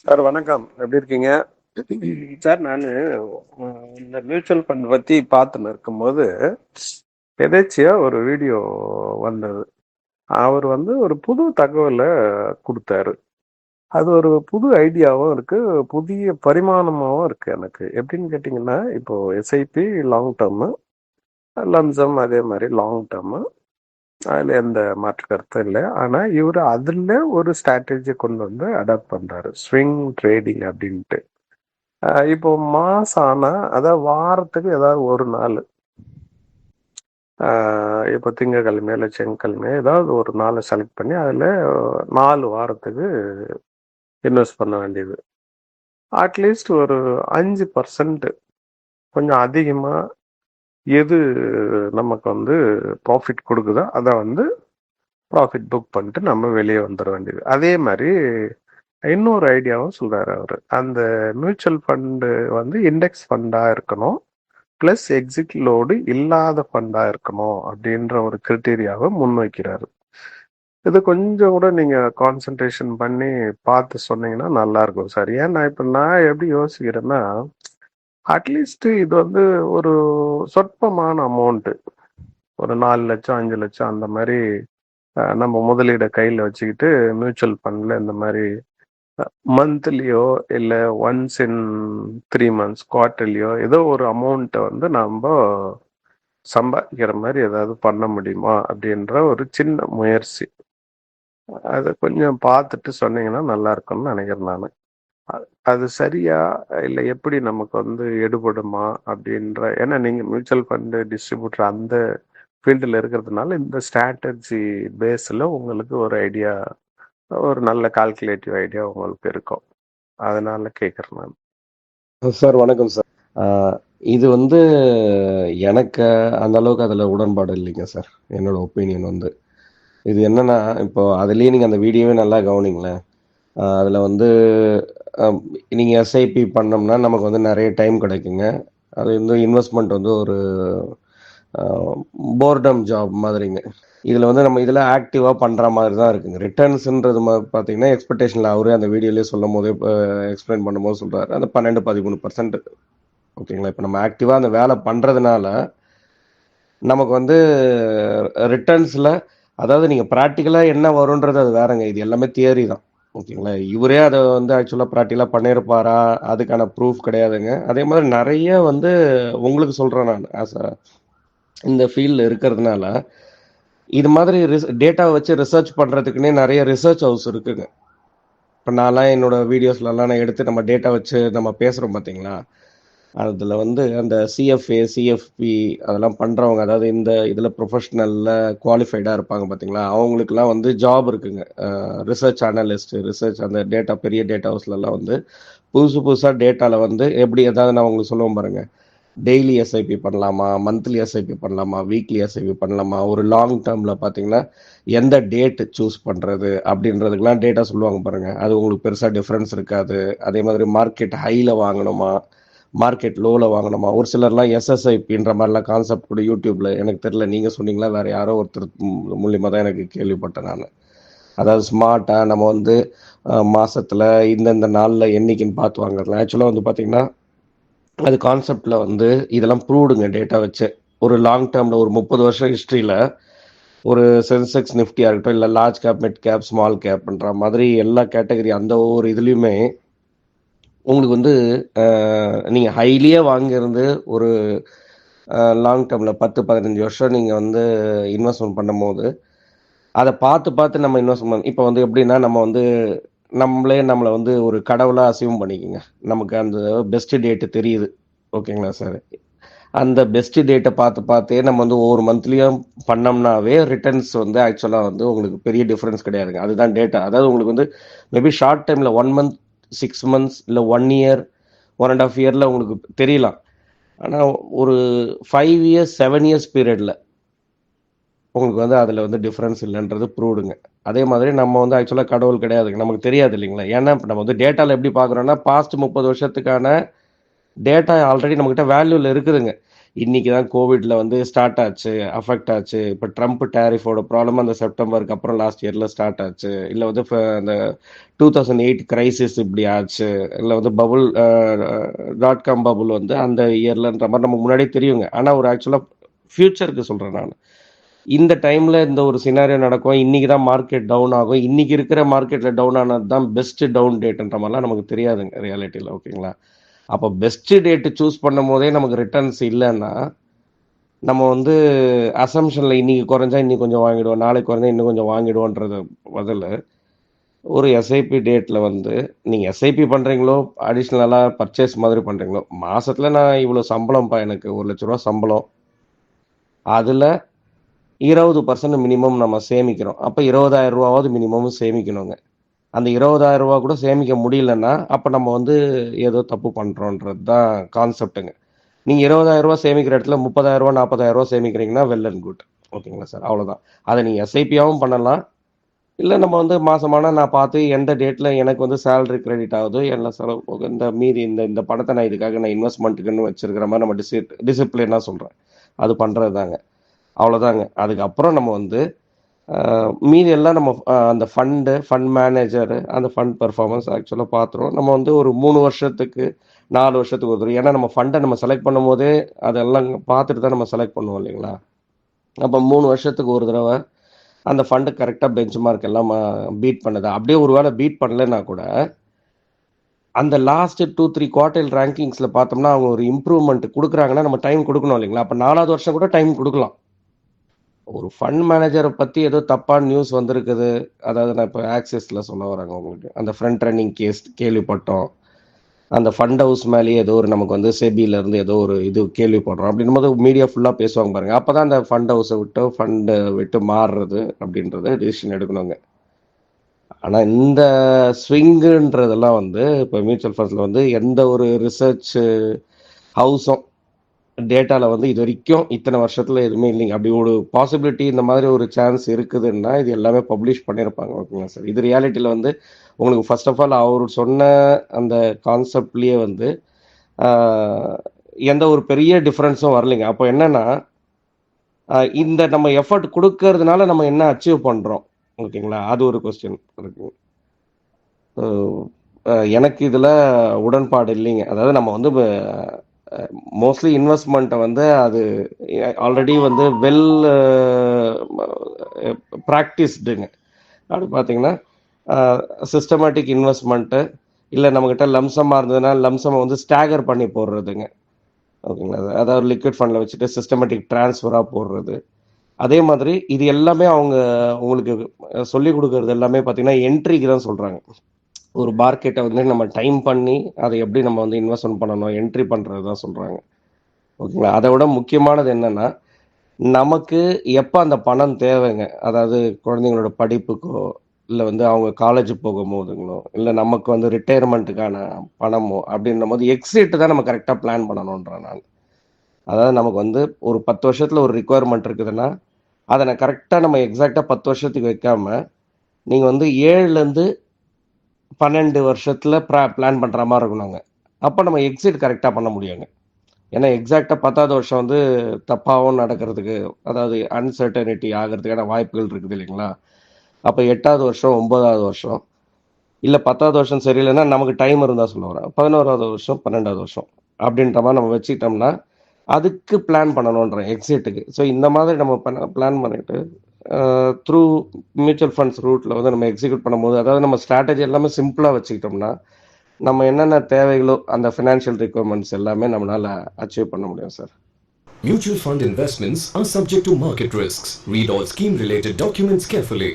Sir வணக்கம். எப்படி இருக்கீங்க? சார் நான் இந்த மியூச்சுவல் ஃபண்ட் பத்தி பார்த்துன்னு இருக்கும்போது எதேச்சியா ஒரு வீடியோ வந்தது. அவர் ஒரு புது தகவலை கொடுத்தாரு. அது ஒரு புது ஐடியாவும் இருக்கு, புதிய பரிமாணமாகவும் இருக்கு எனக்கு. எப்படின்னு கேட்டிங்கன்னா, இப்போ எஸ்ஐபி லாங் டேர்மு, லம்சம் அதே மாதிரி லாங் டேர்மு, அதில் எந்த மாற்று கருத்தும் இல்லை. ஆனால் இவர் அதில் ஒரு ஸ்ட்ராட்டஜி கொண்டு வந்து அடாப்ட் பண்ணுறாரு, ஸ்விங் ட்ரேடிங் அப்படின்ட்டு. இப்போ மாசம் ஆனா அதாவது வாரத்துக்கு ஏதாவது ஒரு நாள், இப்போ திங்கக்கிழமை இல்லை செங்கக்கிழமை ஏதாவது ஒரு நாளை செலக்ட் பண்ணி அதில் 4 வாரத்துக்கு இன்வெஸ்ட் பண்ண வேண்டியது. அட்லீஸ்ட் ஒரு 5% கொஞ்சம் அதிகமாக எது நமக்கு ப்ராஃபிட் கொடுக்குதோ அதை ப்ராஃபிட் புக் பண்ணிட்டு நம்ம வெளியே வந்துட வேண்டியது. அதே மாதிரி இன்னொரு ஐடியாவும் சொல்றாரு அவர். அந்த மியூச்சுவல் ஃபண்டு இண்டெக்ஸ் ஃபண்டா இருக்கணும், பிளஸ் எக்ஸிட் லோடு இல்லாத ஃபண்டா இருக்கணும் அப்படின்ற ஒரு கிரிட்டீரியாவை முன்வைக்கிறாரு. இது கொஞ்சம் கூட நீங்க கான்சென்ட்ரேஷன் பண்ணி பார்த்து சொன்னீங்கன்னா நல்லா இருக்கும் சார். ஏன்னா இப்ப நான் எப்படி யோசிக்கிறேன்னா, அட்லீஸ்ட் இது ஒரு சொற்பமான அமௌண்ட், ஒரு 4 லட்சம் 5 லட்சம் அந்த மாதிரி நம்ம முதலீடை கையில் வச்சுக்கிட்டு மியூச்சுவல் ஃபண்ட்ல இந்த மாதிரி மந்த்லியோ இல்லை ஒன்ஸ் இன் 3 மந்த்ஸ் குவார்டர்லியோ ஏதோ ஒரு அமௌண்ட்டை நம்ம சம்பாதிக்கிற மாதிரி ஏதாவது பண்ண முடியுமா அப்படின்ற ஒரு சின்ன முயற்சி. அதை கொஞ்சம் பார்த்துட்டு சொன்னீங்கன்னா நல்லா இருக்கும்னு நினைக்கிறேன் நான். அது சரியா இல்லை எப்படி நமக்கு எடுபடுமா அப்படின்ற, ஏன்னா நீங்கள் மியூச்சுவல் ஃபண்டு டிஸ்ட்ரிபியூட்டர் அந்த ஃபீல்டில் இருக்கிறதுனால இந்த ஸ்ட்ராட்டஜி பேஸில் உங்களுக்கு ஒரு ஐடியா, ஒரு நல்ல கால்குலேட்டிவ் ஐடியா உங்களுக்கு இருக்கும். அதனால கேட்குறேன் நான். சார் வணக்கம் சார். இது எனக்கு அந்த அளவுக்கு அதில் உடன்பாடு இல்லைங்க சார். என்னோட ஒப்பீனியன் இது என்னன்னா, இப்போ அதுலேயே நீங்கள் அந்த வீடியோவே நல்லா கவனிங்களேன். அதில் நீங்கள் எஸ்ஐபி பண்ணோம்னா நமக்கு நிறைய டைம் கிடைக்குங்க. அது இன்வெஸ்ட்மெண்ட் ஒரு போர்டம் ஜாப் மாதிரிங்க. இதில் நம்ம இதில் ஆக்டிவாக பண்ணுற மாதிரி தான் இருக்குங்க. ரிட்டர்ன்ஸுன்றது பார்த்தீங்கன்னா எக்ஸ்பெக்டேஷனில் அவரே அந்த வீடியோலேயே சொல்லும் போதே எக்ஸ்பிளைன் பண்ணும்போது சொல்கிறாரு, அந்த 12-13%. ஓகேங்களா? இப்போ நம்ம ஆக்டிவாக அந்த வேலை பண்ணுறதுனால நமக்கு ரிட்டர்ன்ஸில், அதாவது நீங்கள் ப்ராக்டிக்கலாக என்ன வரும்ன்றது அது வேறங்க. இது எல்லாமே தியரி தான். ஓகேங்களா? இவரே அதை ஆக்சுவலாக ப்ராக்டிக்கலாக பண்ணியிருப்பாரா, அதுக்கான ப்ரூஃப் கிடையாதுங்க. அதே மாதிரி நிறைய உங்களுக்கு சொல்கிறேன் நான், ஆஸ் அ இந்த ஃபீல்டில் இருக்கிறதுனால இது மாதிரி டேட்டாவை வச்சு ரிசர்ச் பண்ணுறதுக்குன்னே நிறைய ரிசர்ச் ஹவுஸ் இருக்குங்க. இப்போ நான்லாம் என்னோட வீடியோஸ்லலாம் நான் எடுத்து நம்ம டேட்டா வச்சு நம்ம பேசுகிறோம் பார்த்தீங்களா, அதில் அந்த சிஎஃப்ஏ சிஎஃப்பி அதெல்லாம் பண்ணுறவங்க, அதாவது இந்த இதில் ப்ரொஃபஷ்னலில் குவாலிஃபைடாக இருப்பாங்க பார்த்தீங்களா, அவங்களுக்குலாம் ஜாப் இருக்குங்க. ரிசர்ச் அனலிஸ்ட், ரிசர்ச் அந்த டேட்டா பெரிய டேட்டா ஹவுஸ்லலாம் புதுசாக டேட்டாவில் எப்படி ஏதாவது நான் உங்களுக்கு சொல்லுவோம் பாருங்கள், டெய்லி எஸ்ஐபி பண்ணலாமா, மந்த்லி எஸ்ஐபி பண்ணலாமா, வீக்லி எஸ்ஐபி பண்ணலாமா, ஒரு லாங் டேர்மில் பார்த்தீங்கன்னா எந்த டேட்டு சூஸ் பண்ணுறது அப்படின்றதுக்கெலாம் டேட்டா சொல்லுவாங்க பாருங்கள். அது உங்களுக்கு பெருசாக டிஃப்ரென்ஸ் இருக்காது. அதே மாதிரி மார்க்கெட் ஹையில் வாங்கணுமா, மார்க்கெட் லோவில் வாங்கணுமா, ஒரு சிலர்லாம் எஸ்எஸ்ஐபின்ற மாதிரிலாம் கான்செப்ட் கூட யூடியூப்பில், எனக்கு தெரியல நீங்கள் சொன்னீங்களா வேறு யாரோ ஒருத்தர் மூலியமாக தான் எனக்கு கேள்விப்பட்டேன் நான். அதாவது ஸ்மார்ட்டாக நம்ம மாதத்தில் இந்தந்த நாளில் என்றைக்குன்னு பார்த்து வாங்கலாம். ஆக்சுவலாக பார்த்தீங்கன்னா அது கான்செப்டில் இதெல்லாம் ப்ரூவ்டுங்க டேட்டா வச்சு. ஒரு லாங் டேர்மில் ஒரு 30 வருஷம் ஹிஸ்ட்ரியில் ஒரு சென்செக்ஸ் நிஃப்டியாக இருக்கட்டும், இல்லை large cap, mid cap, small கேப்ன்ற மாதிரி எல்லா கேட்டகரி அந்த ஒவ்வொரு இதுலேயுமே உங்களுக்கு நீங்கள் ஹைலியே வாங்கியிருந்து ஒரு லாங் டேர்மில் 10-15 வருஷம் நீங்கள் இன்வெஸ்ட்மெண்ட் பண்ணும் போது அதை பார்த்து நம்ம இன்வெஸ்ட்மெண்ட் பண்ண, இப்போ எப்படின்னா நம்ம நம்மளே நம்மளை ஒரு கடவுளாக அசியூம் பண்ணிக்கோங்க. நமக்கு அந்த பெஸ்ட் டேட்டு தெரியுது. ஓகேங்களா சார்? அந்த பெஸ்ட் டேட்டை பார்த்தே நம்ம ஒவ்வொரு மந்த்லியும் பண்ணோம்னாவே ரிட்டர்ன்ஸ் ஆக்சுவலாக உங்களுக்கு பெரிய டிஃப்ரென்ஸ் கிடையாதுங்க. அதுதான் டேட்டா. அதாவது உங்களுக்கு மேபி ஷார்ட் டைமில் 1 மந்த், 6 மந்த்ஸ், இல்லை 1 இயர், 1.5 இயரில் உங்களுக்கு தெரியலாம். ஆனால் ஒரு 5 இயர்ஸ் 7 இயர்ஸ் பீரியடில் உங்களுக்கு அதில் டிஃப்ரென்ஸ் இல்லைன்றது ப்ரூவ்டுங்க. அதே மாதிரி நம்ம ஆக்சுவலாக கடவுள் கிடையாதுங்க, நமக்கு தெரியாது இல்லைங்களா. ஏன்னா நம்ம டேட்டாவில் எப்படி பார்க்குறோன்னா, பாஸ்ட் 30 வருஷத்துக்கான டேட்டா ஆல்ரெடி நம்மக்கிட்ட வேல்யூவில் இருக்குதுங்க. இன்னைக்கு தான் கோவிட்ல வந்து ஸ்டார்ட் ஆச்சு, அஃபெக்ட் ஆச்சு. இப்போ ட்ரம்ப் டேரிஃபோட ப்ராப்ளம் அந்த செப்டம்பருக்கு அப்புறம் லாஸ்ட் இயர்ல ஸ்டார்ட் ஆச்சு. இல்ல வந்து அந்த 2008 கிரைசிஸ் இப்படி ஆச்சு. இல்ல வந்து பபுள் .com பபுள் வந்து அந்த இயர்லன்ற மாதிரி நமக்கு முன்னாடியே தெரியுங்க. ஆனா ஒரு ஆக்சுவலா ஃபியூச்சருக்கு சொல்றேன் நான். இந்த டைம்ல இந்த ஒரு சினாரியோ நடக்கும். இன்னைக்கு தான் மார்க்கெட் டவுன் ஆகும். இன்னைக்கு இருக்கிற மார்க்கெட்ல டவுன் ஆனது தான் பெஸ்ட் டவுன் டேட்ன்ற மாதிரிலாம் நமக்கு தெரியாதுங்க ரியாலிட்டியில. ஓகேங்களா? அப்போ பெஸ்ட் டேட் சூஸ் பண்ணும்போதே நமக்கு ரிட்டர்ன்ஸ் இல்லைன்னா நம்ம வந்து அசம்ஷன்ல இன்னைக்கு குறைஞ்சா இன்னைக்கு கொஞ்சம் வாங்கிடுவோம், நாளைக்கு குறைஞ்சா இன்னும் கொஞ்சம் வாங்கிடுவோன்றது பதில் ஒரு எஸ்ஐபி டேட்ல வந்து நீங்க எஸ்ஐபி பண்றீங்களோ அடிஷ்னலா பர்ச்சேஸ் மாதிரி பண்றீங்களோ மாசத்துல நான் இவ்வளவு சம்பளம்ப்பா எனக்கு 1,00,000 ரூபாய் சம்பளம் அதுல 20% மினிமம் நம்ம சேமிக்கிறோம். அப்ப 20,000 ரூபாவது மினிமம் சேமிக்கணுங்க. அந்த 20,000 ரூபா கூட சேமிக்க முடியலன்னா அப்ப நம்ம வந்து ஏதோ தப்பு பண்றோன்றது தான் கான்செப்ட்டுங்க. நீங்க 20,000 ரூபா சேமிக்கிற இடத்துல 30,000 ரூபா 40,000 ரூபா சேமிக்கிறீங்கன்னா வெல் அண்ட் குட். ஓகேங்களா சார்? அவ்வளவுதான். அதை நீங்க எஸ்ஐபியாவும் பண்ணலாம். இல்ல நம்ம வந்து மாசமானா நான் பார்த்து எந்த டேட்ல எனக்கு வந்து சேலரி கிரெடிட் ஆகுதோ எல்லாம் செலவு போக இந்த மீதி இந்த இந்த பணத்தை நான் இதுக்காக நான் இன்வெஸ்ட்மெண்ட்டுக்குன்னு வச்சிருக்கிற மாதிரி நம்ம டிசிப்ளினா சொல்றேன். அது பண்றதுதாங்க. அவ்வளவுதாங்க. அதுக்கப்புறம் நம்ம வந்து மீதி எல்லாம் நம்ம அந்த ஃபண்ட் மேனேஜர் அந்த ஃபண்ட் பெர்ஃபார்மன்ஸ் ஆக்சுவலாக பார்த்துருவோம். நம்ம வந்து ஒரு 3 வருஷத்துக்கு 4 வருஷத்துக்கு ஒரு தடவை ஏன்னா நம்ம ஃபண்டை நம்ம செலக்ட் பண்ணும் போதே அதெல்லாம் பார்த்துட்டு தான் நம்ம செலக்ட் பண்ணுவோம் இல்லைங்களா? அப்போ 3 வருஷத்துக்கு ஒரு தடவை அந்த ஃபண்டு கரெக்டாக பெஞ்ச் மார்க் எல்லாம் பீட் பண்ணுது. அப்படியே ஒரு வேளை பீட் பண்ணலைன்னா கூட அந்த லாஸ்ட் 2-3 குவார்டைல் ரேங்கிங்ஸில் பார்த்தோம்னா அவங்க ஒரு இம்ப்ரூவ்மெண்ட் கொடுக்குறாங்கன்னா நம்ம டைம் கொடுக்கணும் இல்லைங்களா? அப்போ 4வது வருஷம் கூட டைம் கொடுக்கலாம். ஒரு ஃபண்ட் மேனேஜரை பற்றி ஏதோ தப்பான நியூஸ் வந்திருக்குது. அதாவது நான் இப்போ ஆக்சிஸில் சொல்ல வராங்க உங்களுக்கு. அந்த ஃப்ரண்ட் ரன்னிங் கேஸ் கேள்விப்பட்டோம். அந்த ஃபண்ட் ஹவுஸ் மேலேயே ஏதோ ஒரு நமக்கு வந்து செபியிலேருந்து ஏதோ ஒரு இது கேள்விப்படுறோம் அப்படின்னும் போது மீடியா ஃபுல்லாக பேசுவாங்க பாருங்க. அப்போ தான் அந்த ஃபண்ட் ஹவுஸை விட்டு ஃபண்டை விட்டு மாறுறது அப்படின்றத டிசிஷன் எடுக்கணுங்க. ஆனால் இந்த ஸ்விங்குன்றதெல்லாம் வந்து இப்போ மியூச்சுவல் ஃபண்ட்ஸில் வந்து எந்த ஒரு ரிசர்ச் ஹவுஸும் டேட்டாவில் வந்து இது வரைக்கும் இத்தனை வருஷத்தில் எதுவுமே இல்லைங்க. அப்படி ஒரு பாசிபிலிட்டி இந்த மாதிரி ஒரு சான்ஸ் இருக்குதுன்னா இது எல்லாமே பப்ளிஷ் பண்ணியிருப்பாங்க. ஓகேங்களா சார்? இது ரியாலிட்டியில் வந்து உங்களுக்கு ஃபர்ஸ்ட் ஆஃப் ஆல் அவர் சொன்ன அந்த கான்செப்ட்லேயே வந்து எந்த ஒரு பெரிய டிஃப்ரென்ஸும் வரலைங்க. அப்போ என்னன்னா இந்த நம்ம எஃபர்ட் கொடுக்கறதுனால நம்ம என்ன அச்சீவ் பண்ணுறோம்? ஓகேங்களா? அது ஒரு கொஸ்டின் இருக்குங்க. எனக்கு இதில் உடன்பாடு இல்லைங்க. அதாவது நம்ம வந்து மோஸ்ட்லி இன்வெஸ்ட்மெண்ட்டை வந்து அது ஆல்ரெடி வந்து வெல் ப்ராக்டிஸ்டுங்க. அப்படி பார்த்தீங்கன்னா சிஸ்டமேட்டிக் இன்வெஸ்ட்மெண்ட்டு இல்லை நம்மக்கிட்ட லம்சமாக இருந்ததுன்னா லம்சமை வந்து ஸ்டாகர் பண்ணி போடுறதுங்க. ஓகேங்களா? அதாவது லிக்விட் ஃபண்டில் வச்சுட்டு சிஸ்டமேட்டிக் ட்ரான்ஸ்ஃபராக போடுறது. அதே மாதிரி இது எல்லாமே அவங்க உங்களுக்கு சொல்லி கொடுக்கறது எல்லாமே பார்த்தீங்கன்னா என்ட்ரிக்கு தான் சொல்கிறாங்க. ஒரு மார்க்கெட்டை வந்து நம்ம டைம் பண்ணி அதை எப்படி நம்ம வந்து இன்வெஸ்ட்மெண்ட் பண்ணணும் என்ட்ரி பண்ணுறது தான் சொல்கிறாங்க. ஓகேங்களா? அதை விட முக்கியமானது என்னென்னா நமக்கு எப்போ அந்த பணம் தேவைங்க. அதாவது குழந்தைங்களோட படிப்புக்கோ இல்லை வந்து அவங்க காலேஜ் போகும்போதுங்களோ இல்லை நமக்கு வந்து ரிட்டையர்மெண்ட்டுக்கான பணமோ அப்படின்ற போது எக்ஸிட் தான் நம்ம கரெக்டாக பிளான் பண்ணணுன்றேன் நான். அதாவது நமக்கு வந்து ஒரு 10 வருஷத்தில் ஒரு ரிக்குவயர்மெண்ட் இருக்குதுன்னா அதை நான் கரெக்டாக நம்ம எக்ஸாக்டாக 10 வருஷத்துக்கு வைக்காம நீங்கள் வந்து 7லேருந்து 12 வருஷத்தில் பிளான் பண்ணுற மாதிரி இருக்கணுங்க. அப்போ நம்ம எக்ஸிட் கரெக்டாக பண்ண முடியுங்க. ஏன்னா எக்ஸாக்டாக 10வது வருஷம் வந்து தப்பாகவும் நடக்கிறதுக்கு அதாவது அன்சர்டனிட்டி ஆகிறதுக்கான வாய்ப்புகள் இருக்குது இல்லைங்களா? அப்போ 8வது வருஷம் 9வது வருஷம் இல்லை 10வது வருஷம் சரியில்லைன்னா நமக்கு டைம் இருந்தால் சொல்ல வரேன் 11வது வருஷம் 12வது வருஷம் அப்படின்ற மாதிரி நம்ம வச்சுக்கிட்டோம்னா அதுக்கு பிளான் பண்ணணுன்றேன் எக்ஸிட்டுக்கு. ஸோ இந்த மாதிரி நம்ம பிளான் பண்ணிட்டு த்ரூ மியூச்சுவல் ஃபண்ட்ஸ் ரூட்டில் வந்து நம்ம எக்ஸிக்யூட் பண்ணும்போது அதாவது நம்ம ஸ்ட்ராட்டஜி எல்லாமே சிம்பிளாக வச்சுக்கிட்டோம்னா நம்ம என்னென்ன தேவைகளோ அந்த ஃபினான்ஷியல் ரிக்வயர்மெண்ட்ஸ் எல்லாமே நம்மளால் அச்சீவ் பண்ண முடியும் sir. Mutual fund investments are subject to market risks. Read all scheme related documents carefully.